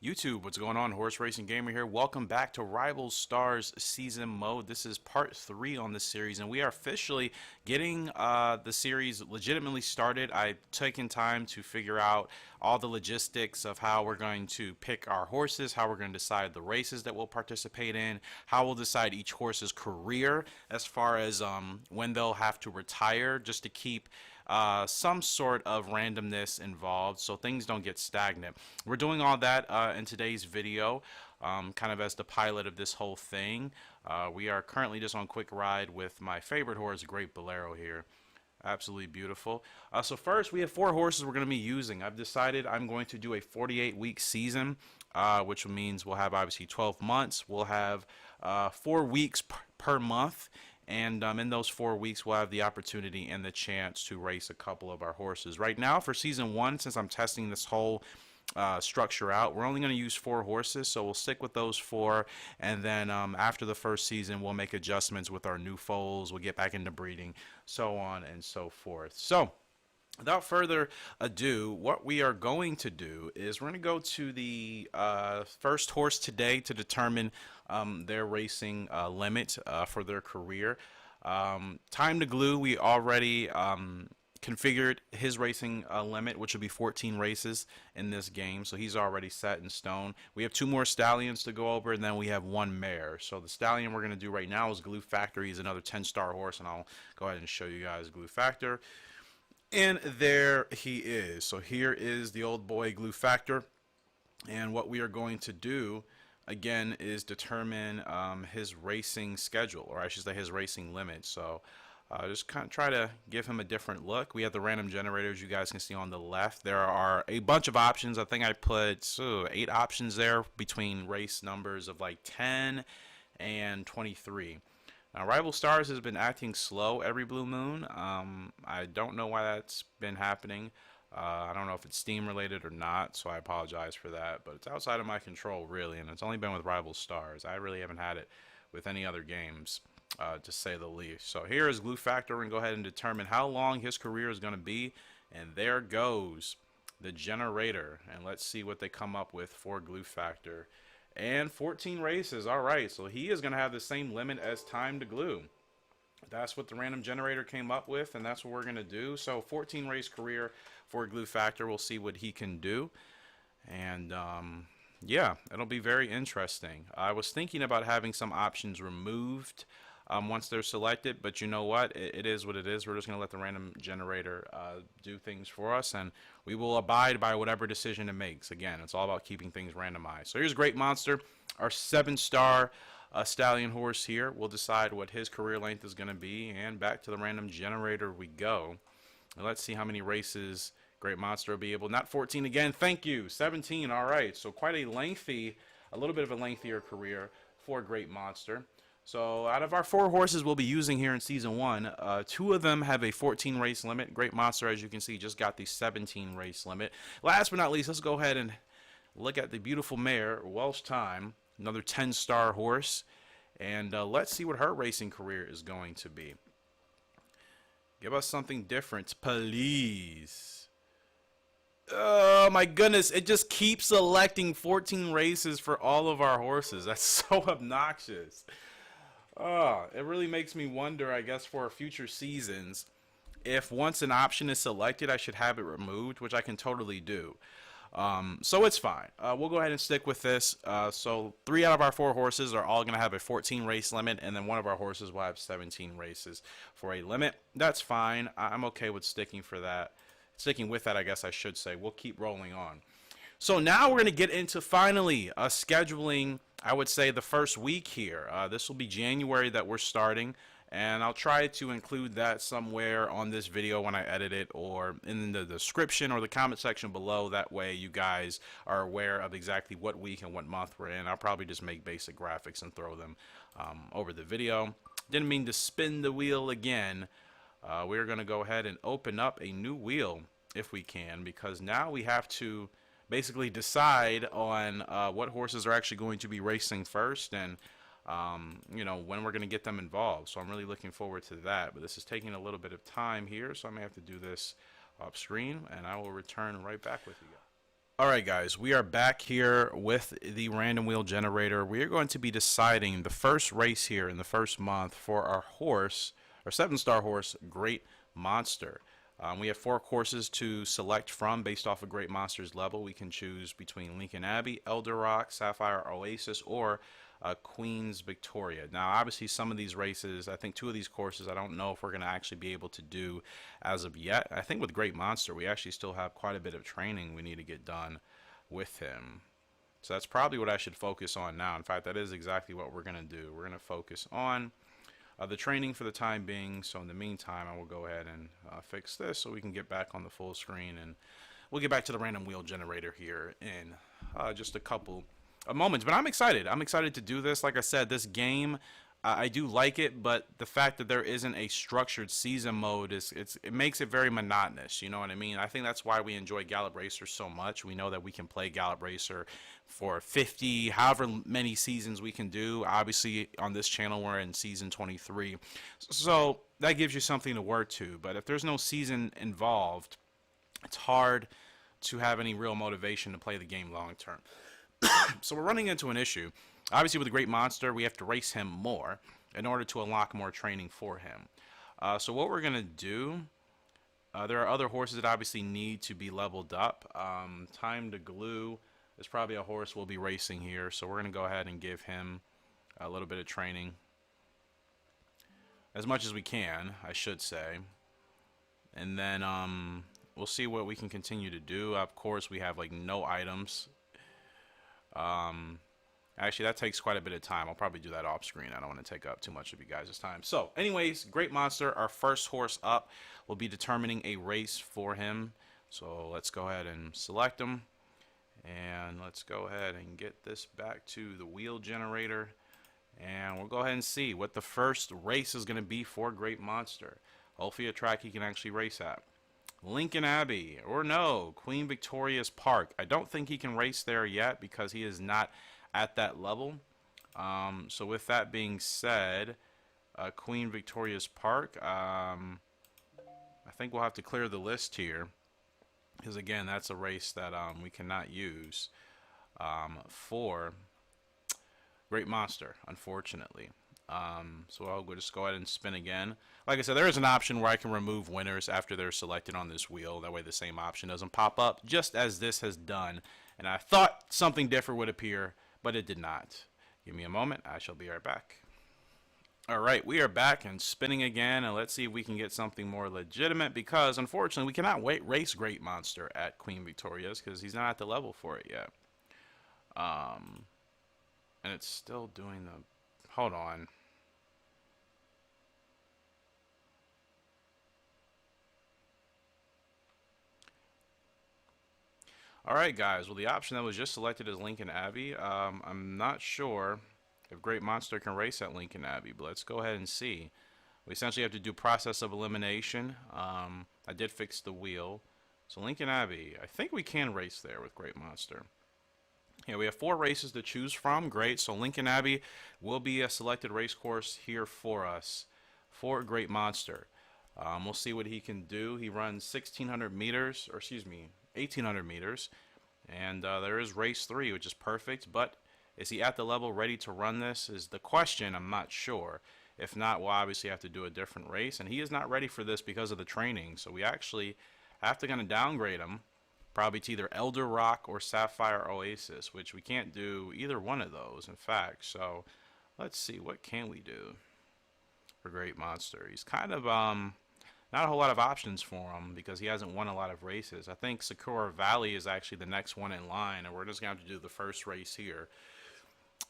YouTube, what's going on? Horse Racing Gamer here. Welcome back to Rival Stars Season Mode. This is part 3 on this series, and we are officially getting the series legitimately started. I've taken time to figure out all the logistics of how we're going to pick our horses, how we're going to decide the races that we'll participate in, how we'll decide each horse's career as far as when they'll have to retire, just to keep some sort of randomness involved so things don't get stagnant. We're doing all that in today's video, kind of as the pilot of this whole thing. We are currently just on quick ride with my favorite horse, Great Bolero here. Absolutely beautiful. So first, we have 4 horses we're going to be using. I've decided I'm going to do a 48-week season, which means we'll have obviously 12 months. We'll have 4 weeks per month. And in those 4 weeks, we'll have the opportunity and the chance to race a couple of our horses. Right now, for Season 1, since I'm testing this whole structure out, we're only going to use 4 horses, so we'll stick with those 4. And then after the first season, we'll make adjustments with our new foals. We'll get back into breeding, so on and so forth. So without further ado, what we are going to do is we're going to go to the first horse today to determine their racing limit for their career. Time to Glue, we already configured his racing limit, which will be 14 races in this game, so he's already set in stone. We have 2 more stallions to go over, and then we have 1 mare. So the stallion we're going to do right now is Glue Factor. He's another 10-star horse, and I'll go ahead and show you guys Glue Factor. And there he is. So here is the old boy Glue Factor. And what we are going to do, again, is determine his racing schedule, or I should say his racing limit. So just kind of try to give him a different look. We have the random generators you guys can see on the left. There are a bunch of options. I think I put 8 options there between race numbers of like 10 and 23. Now, Rival Stars has been acting slow every blue moon. I don't know why that's been happening. I don't know if it's Steam related or not, so I apologize for that. But it's outside of my control, really, and it's only been with Rival Stars. I really haven't had it with any other games, to say the least. So here is Glue Factor. We're going to go ahead and determine how long his career is going to be. And there goes the generator. And let's see what they come up with for Glue Factor. And 14 races. Alright, so he is going to have the same limit as Time to Glue. That's what the random generator came up with, and that's what we're going to do. So 14 race career for Glue Factor. We'll see what he can do. And yeah, it'll be very interesting. I was thinking about having some options removed once they're selected, but you know what? It is what it is. We're just going to let the random generator do things for us, and we will abide by whatever decision it makes. Again, it's all about keeping things randomized. So here's Great Monster, our 7-star stallion horse here. We'll decide what his career length is going to be, and back to the random generator we go. And let's see how many races Great Monster will be able. Not 14 again. Thank you. 17. All right. So quite a little bit of a lengthier career for Great Monster. So out of our 4 horses we'll be using here in Season 1, 2 of them have a 14 race limit. Great Monster, as you can see, just got the 17 race limit. Last but not least, let's go ahead and look at the beautiful mare, Welsh Time, another 10-star horse. And let's see what her racing career is going to be. Give us something different, please. Oh my goodness, it just keeps selecting 14 races for all of our horses. That's so obnoxious. It really makes me wonder, I guess, for future seasons, if once an option is selected, I should have it removed, which I can totally do. So it's fine. We'll go ahead and stick with this. So 3 out of our 4 horses are all going to have a 14 race limit, and then one of our horses will have 17 races for a limit. That's fine. I'm okay with sticking with that, I guess I should say. We'll keep rolling on. So now we're going to get into finally scheduling, I would say, the first week here. This will be January that we're starting, and I'll try to include that somewhere on this video when I edit it, or in the description or the comment section below. That way you guys are aware of exactly what week and what month we're in. I'll probably just make basic graphics and throw them over the video. Didn't mean to spin the wheel again. We're going to go ahead and open up a new wheel if we can, because now we have to basically decide on what horses are actually going to be racing first, and you know, when we're going to get them involved. So I'm really looking forward to that, but this is taking a little bit of time here, so I may have to do this off screen, and I will return right back with you guys. Alright guys, we are back here with the random wheel generator. We are going to be deciding the first race here in the first month for our horse, our 7-star horse, Great Monster. We have 4 courses to select from based off of Great Monster's level. We can choose between Lincoln Abbey, Elder Rock, Sapphire Oasis, or Queen's Victoria. Now, obviously, some of these races, I think 2 of these courses, I don't know if we're going to actually be able to do as of yet. I think with Great Monster, we actually still have quite a bit of training we need to get done with him. So that's probably what I should focus on now. In fact, that is exactly what we're going to do. We're going to focus on the training for the time being. So in the meantime, I will go ahead and fix this so we can get back on the full screen, and we'll get back to the random wheel generator here in just a couple moments. But I'm excited. I'm excited to do this. Like I said, this game, I do like it, but the fact that there isn't a structured season mode it makes it very monotonous. You know what I mean? I think that's why we enjoy Gallop Racer so much. We know that we can play Gallop Racer for 50, however many seasons we can do. Obviously, on this channel, we're in season 23, so that gives you something to work to. But if there's no season involved, it's hard to have any real motivation to play the game long term. So we're running into an issue. Obviously, with a Great Monster, we have to race him more in order to unlock more training for him. So what we're going to do, there are other horses that obviously need to be leveled up. Time to Glue is probably a horse we'll be racing here. So we're going to go ahead and give him a little bit of training. As much as we can, I should say. And then we'll see what we can continue to do. Of course, we have like no items. Actually, that takes quite a bit of time. I'll probably do that off screen. I don't want to take up too much of you guys' time. So, anyways, Great Monster, our first horse up, will be determining a race for him. So, let's go ahead and select him. And let's go ahead and get this back to the wheel generator. And we'll go ahead and see what the first race is going to be for Great Monster. Hopefully a track he can actually race at. Lincoln Abbey, or no, Queen Victoria's Park. I don't think he can race there yet because he is not at that level. So with that being said, Queen Victoria's Park, I think we'll have to clear the list here, because again, that's a race that we cannot use for Great Monster, unfortunately. So I'll just go ahead and spin again. Like I said, there is an option where I can remove winners after they're selected on this wheel. That way the same option doesn't pop up, just as this has done. And I thought something different would appear, but it did not. Give me a moment. I shall be right back. Alright, we are back and spinning again, and let's see if we can get something more legitimate, because unfortunately we cannot race Great Monster at Queen Victoria's because he's not at the level for it yet. And it's still doing the... Hold on. Alright guys, well the option that was just selected is Lincoln Abbey. I'm not sure if Great Monster can race at Lincoln Abbey, but let's go ahead and see. We essentially have to do process of elimination. I did fix the wheel. So Lincoln Abbey, I think we can race there with Great Monster. Yeah, we have 4 races to choose from. Great, so Lincoln Abbey will be a selected race course here for us for Great Monster. We'll see what he can do. He runs 1,600 meters, or excuse me, 1,800 meters, and there is race 3, which is perfect, but is he at the level ready to run this is the question. I'm not sure. If not, we'll obviously have to do a different race, and he is not ready for this because of the training, so we actually have to kind of downgrade him, probably to either Elder Rock or Sapphire Oasis, which we can't do either one of those, in fact. So let's see, what can we do for Great Monster? He's kind of not a whole lot of options for him because he hasn't won a lot of races. I think Sakura Valley is actually the next one in line, and we're just going to have to do the first race here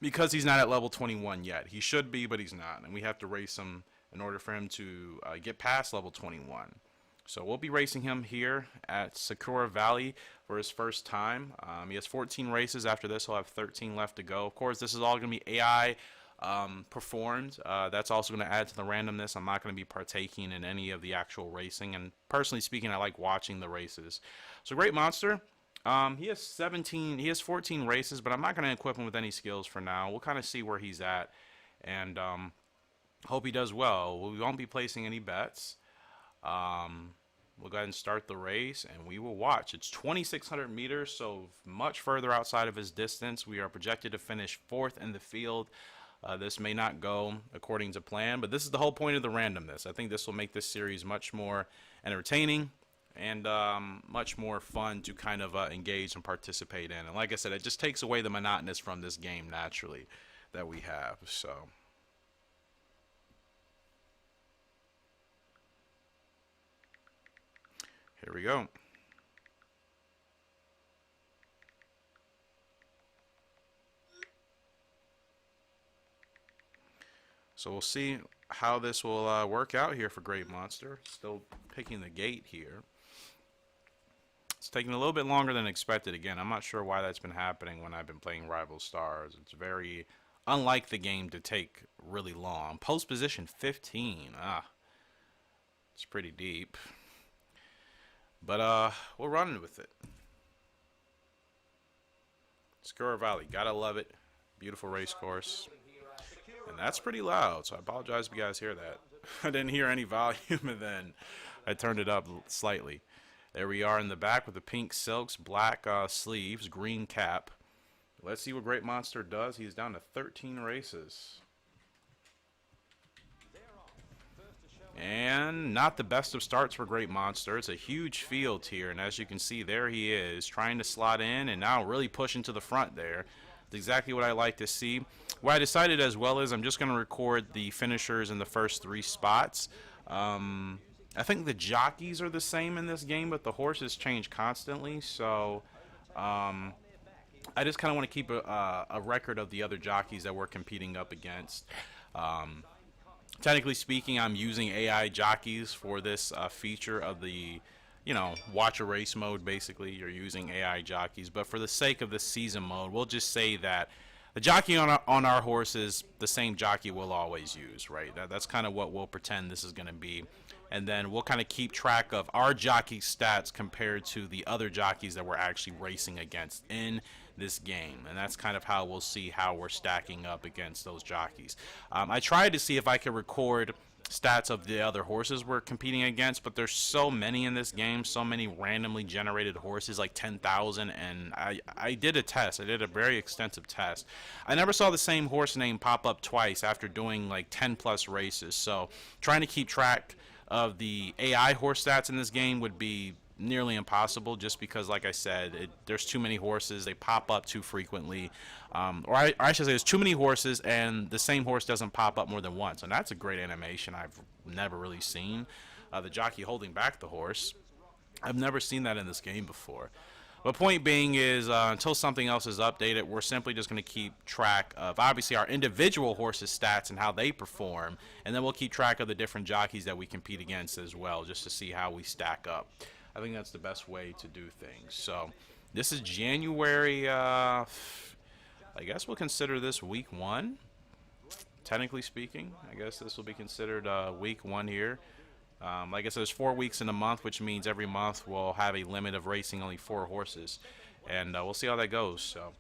because he's not at level 21 yet. He should be, but he's not, and we have to race him in order for him to get past level 21. So we'll be racing him here at Sakura Valley for his first time. He has 14 races. After this, he'll have 13 left to go. Of course, this is all going to be AI performed. That's also going to add to the randomness. I'm not going to be partaking in any of the actual racing, and personally speaking, I like watching the races. So Great Monster, he has 14 races, but I'm not going to equip him with any skills for now. We'll kind of see where he's at, and hope he does well. We won't be placing any bets. we'll go ahead and start the race, and we will watch. It's 2,600 meters, so much further outside of his distance. We are projected to finish 4th in the field. This may not go according to plan, but this is the whole point of the randomness. I think this will make this series much more entertaining and much more fun to kind of engage and participate in. And like I said, it just takes away the monotonous from this game naturally that we have. So here we go. So we'll see how this will work out here for Great Monster. Still picking the gate here. It's taking a little bit longer than expected. Again, I'm not sure why that's been happening when I've been playing Rival Stars. It's very unlike the game to take really long. Post position 15. It's pretty deep. But we're running with it. Skura Valley, gotta love it. Beautiful race course. And that's pretty loud, so I apologize if you guys hear that. I didn't hear any volume, and then I turned it up slightly. There we are in the back with the pink silks, black sleeves, green cap. Let's see what Great Monster does. He's down to 13 races. And not the best of starts for Great Monster. It's a huge field here, and as you can see, there he is, trying to slot in, and now really pushing to the front there. That's exactly what I like to see. What I decided as well is I'm just going to record the finishers in the first 3 spots. I think the jockeys are the same in this game, but the horses change constantly, so I just kind of want to keep a record of the other jockeys that we're competing up against. Technically speaking, I'm using AI jockeys for this feature of the, watch a race mode. Basically, you're using AI jockeys, but for the sake of the season mode, we'll just say that the jockey on our horse is the same jockey we'll always use, right? That's kind of what we'll pretend this is going to be. And then we'll kind of keep track of our jockey stats compared to the other jockeys that we're actually racing against in this game. And that's kind of how we'll see how we're stacking up against those jockeys. I tried to see if I could record stats of the other horses we're competing against, but there's so many in this game, so many randomly generated horses, like 10,000, and I did a test. I did a very extensive test. I never saw the same horse name pop up twice after doing like 10 plus races, so trying to keep track of the AI horse stats in this game would be nearly impossible, just because, like I said, there's too many horses. They pop up too frequently, or I should say there's too many horses and the same horse doesn't pop up more than once, and that's a great animation I've never really seen. The jockey holding back the horse, I've never seen that in this game before. But point being is, until something else is updated, we're simply just going to keep track of, obviously, our individual horses' stats and how they perform, and then we'll keep track of the different jockeys that we compete against as well, just to see how we stack up. I think that's the best way to do things. So this is January, I guess we'll consider this week 1, technically speaking. I guess this will be considered week 1 here. Like I said, there's 4 weeks in a month, which means every month we'll have a limit of racing only 4 horses. And we'll see how that goes. So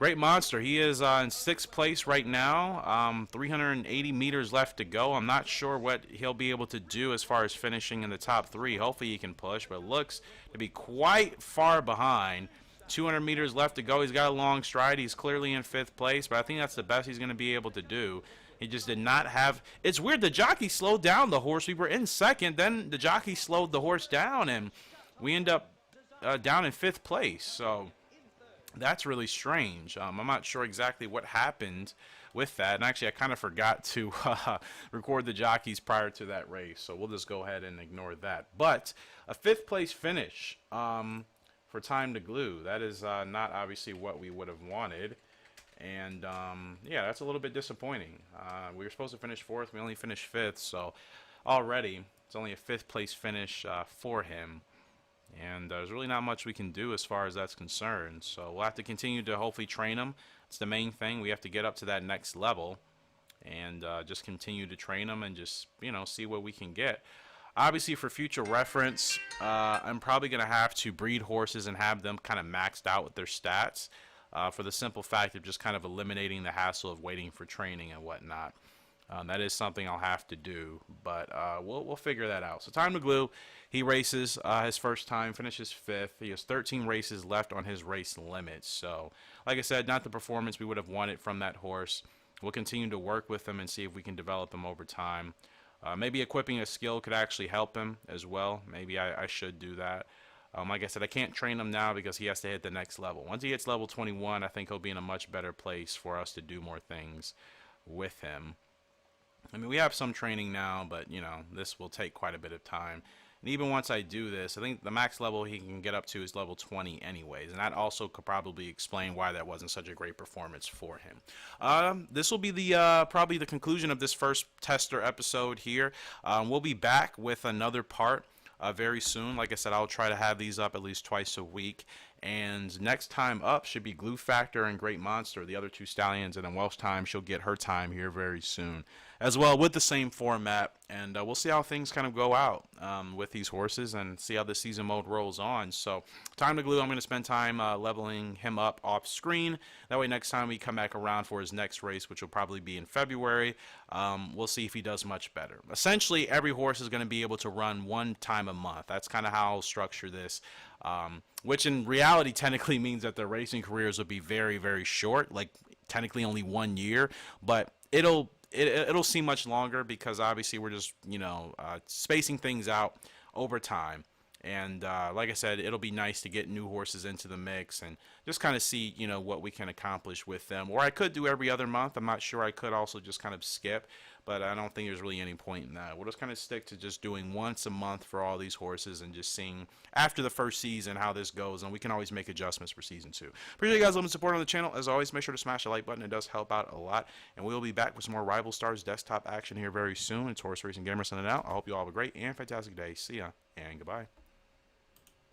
Great Monster, he is in 6th place right now. 380 meters left to go. I'm not sure what he'll be able to do as far as finishing in the top 3. Hopefully he can push, but it looks to be quite far behind. 200 meters left to go. He's got a long stride. He's clearly in 5th place, but I think that's the best he's going to be able to do. He just did not have... It's weird. The jockey slowed down the horse. We were in 2nd. Then the jockey slowed the horse down, and we end up down in 5th place. So that's really strange. I'm not sure exactly what happened with that. And actually, I kind of forgot to record the jockeys prior to that race. So we'll just go ahead and ignore that. But a 5th place finish for Time to Glue. That is not obviously what we would have wanted. And, yeah, that's a little bit disappointing. We were supposed to finish 4th. We only finished 5th. So already it's only a 5th place finish for him. And there's really not much we can do as far as that's concerned. So we'll have to continue to hopefully train him. It's the main thing. We have to get up to that next level and just continue to train him and just, see what we can get. Obviously, for future reference, I'm probably going to have to breed horses and have them kind of maxed out with their stats for the simple fact of just kind of eliminating the hassle of waiting for training and whatnot. That is something I'll have to do, but we'll figure that out. So Time to Glue, he races his first time, finishes fifth. He has 13 races left on his race limit. So, like I said, not the performance we would have wanted from that horse. We'll continue to work with him and see if we can develop him over time. Maybe equipping a skill could actually help him as well. Maybe I should do that. Like I said, I can't train him now because he has to hit the next level. Once he hits level 21, I think he'll be in a much better place for us to do more things with him. I mean, we have some training now, but, you know, this will take quite a bit of time. And even once I do this, I think the max level he can get up to is level 20 anyways. And that also could probably explain why that wasn't such a great performance for him. This will be the probably the conclusion of this first tester episode here. We'll be back with another part very soon. Like I said, I'll try to have these up at least twice a week. And next time up should be Glue Factor and Great Monster, the other two stallions. And then Welsh Time, she'll get her time here very soon as well with the same format. And we'll see how things kind of go out with these horses and see how the season mode rolls on. So Time to Glue, I'm going to spend time leveling him up off screen. That way next time we come back around for his next race, which will probably be in February, we'll see if he does much better. Essentially, every horse is going to be able to run one time a month. That's kind of how I'll structure this. Which in reality technically means that their racing careers will be very, very short, like technically only 1 year, but it'll seem much longer because obviously we're just, you know, spacing things out over time. And like I said, it'll be nice to get new horses into the mix and just kind of see, you know, what we can accomplish with them. Or I could do every other month. I'm not sure. I could also just kind of skip, but I don't think there's really any point in that. We'll just kind of stick to just doing once a month for all these horses and just seeing after the first season how this goes. And we can always make adjustments for season 2. Appreciate you guys loving support on the channel. As always, make sure to smash the like button. It does help out a lot. And we'll be back with some more Rival Stars desktop action here very soon. It's Horse Racing Gamer sending out. I hope you all have a great and fantastic day. See ya and goodbye.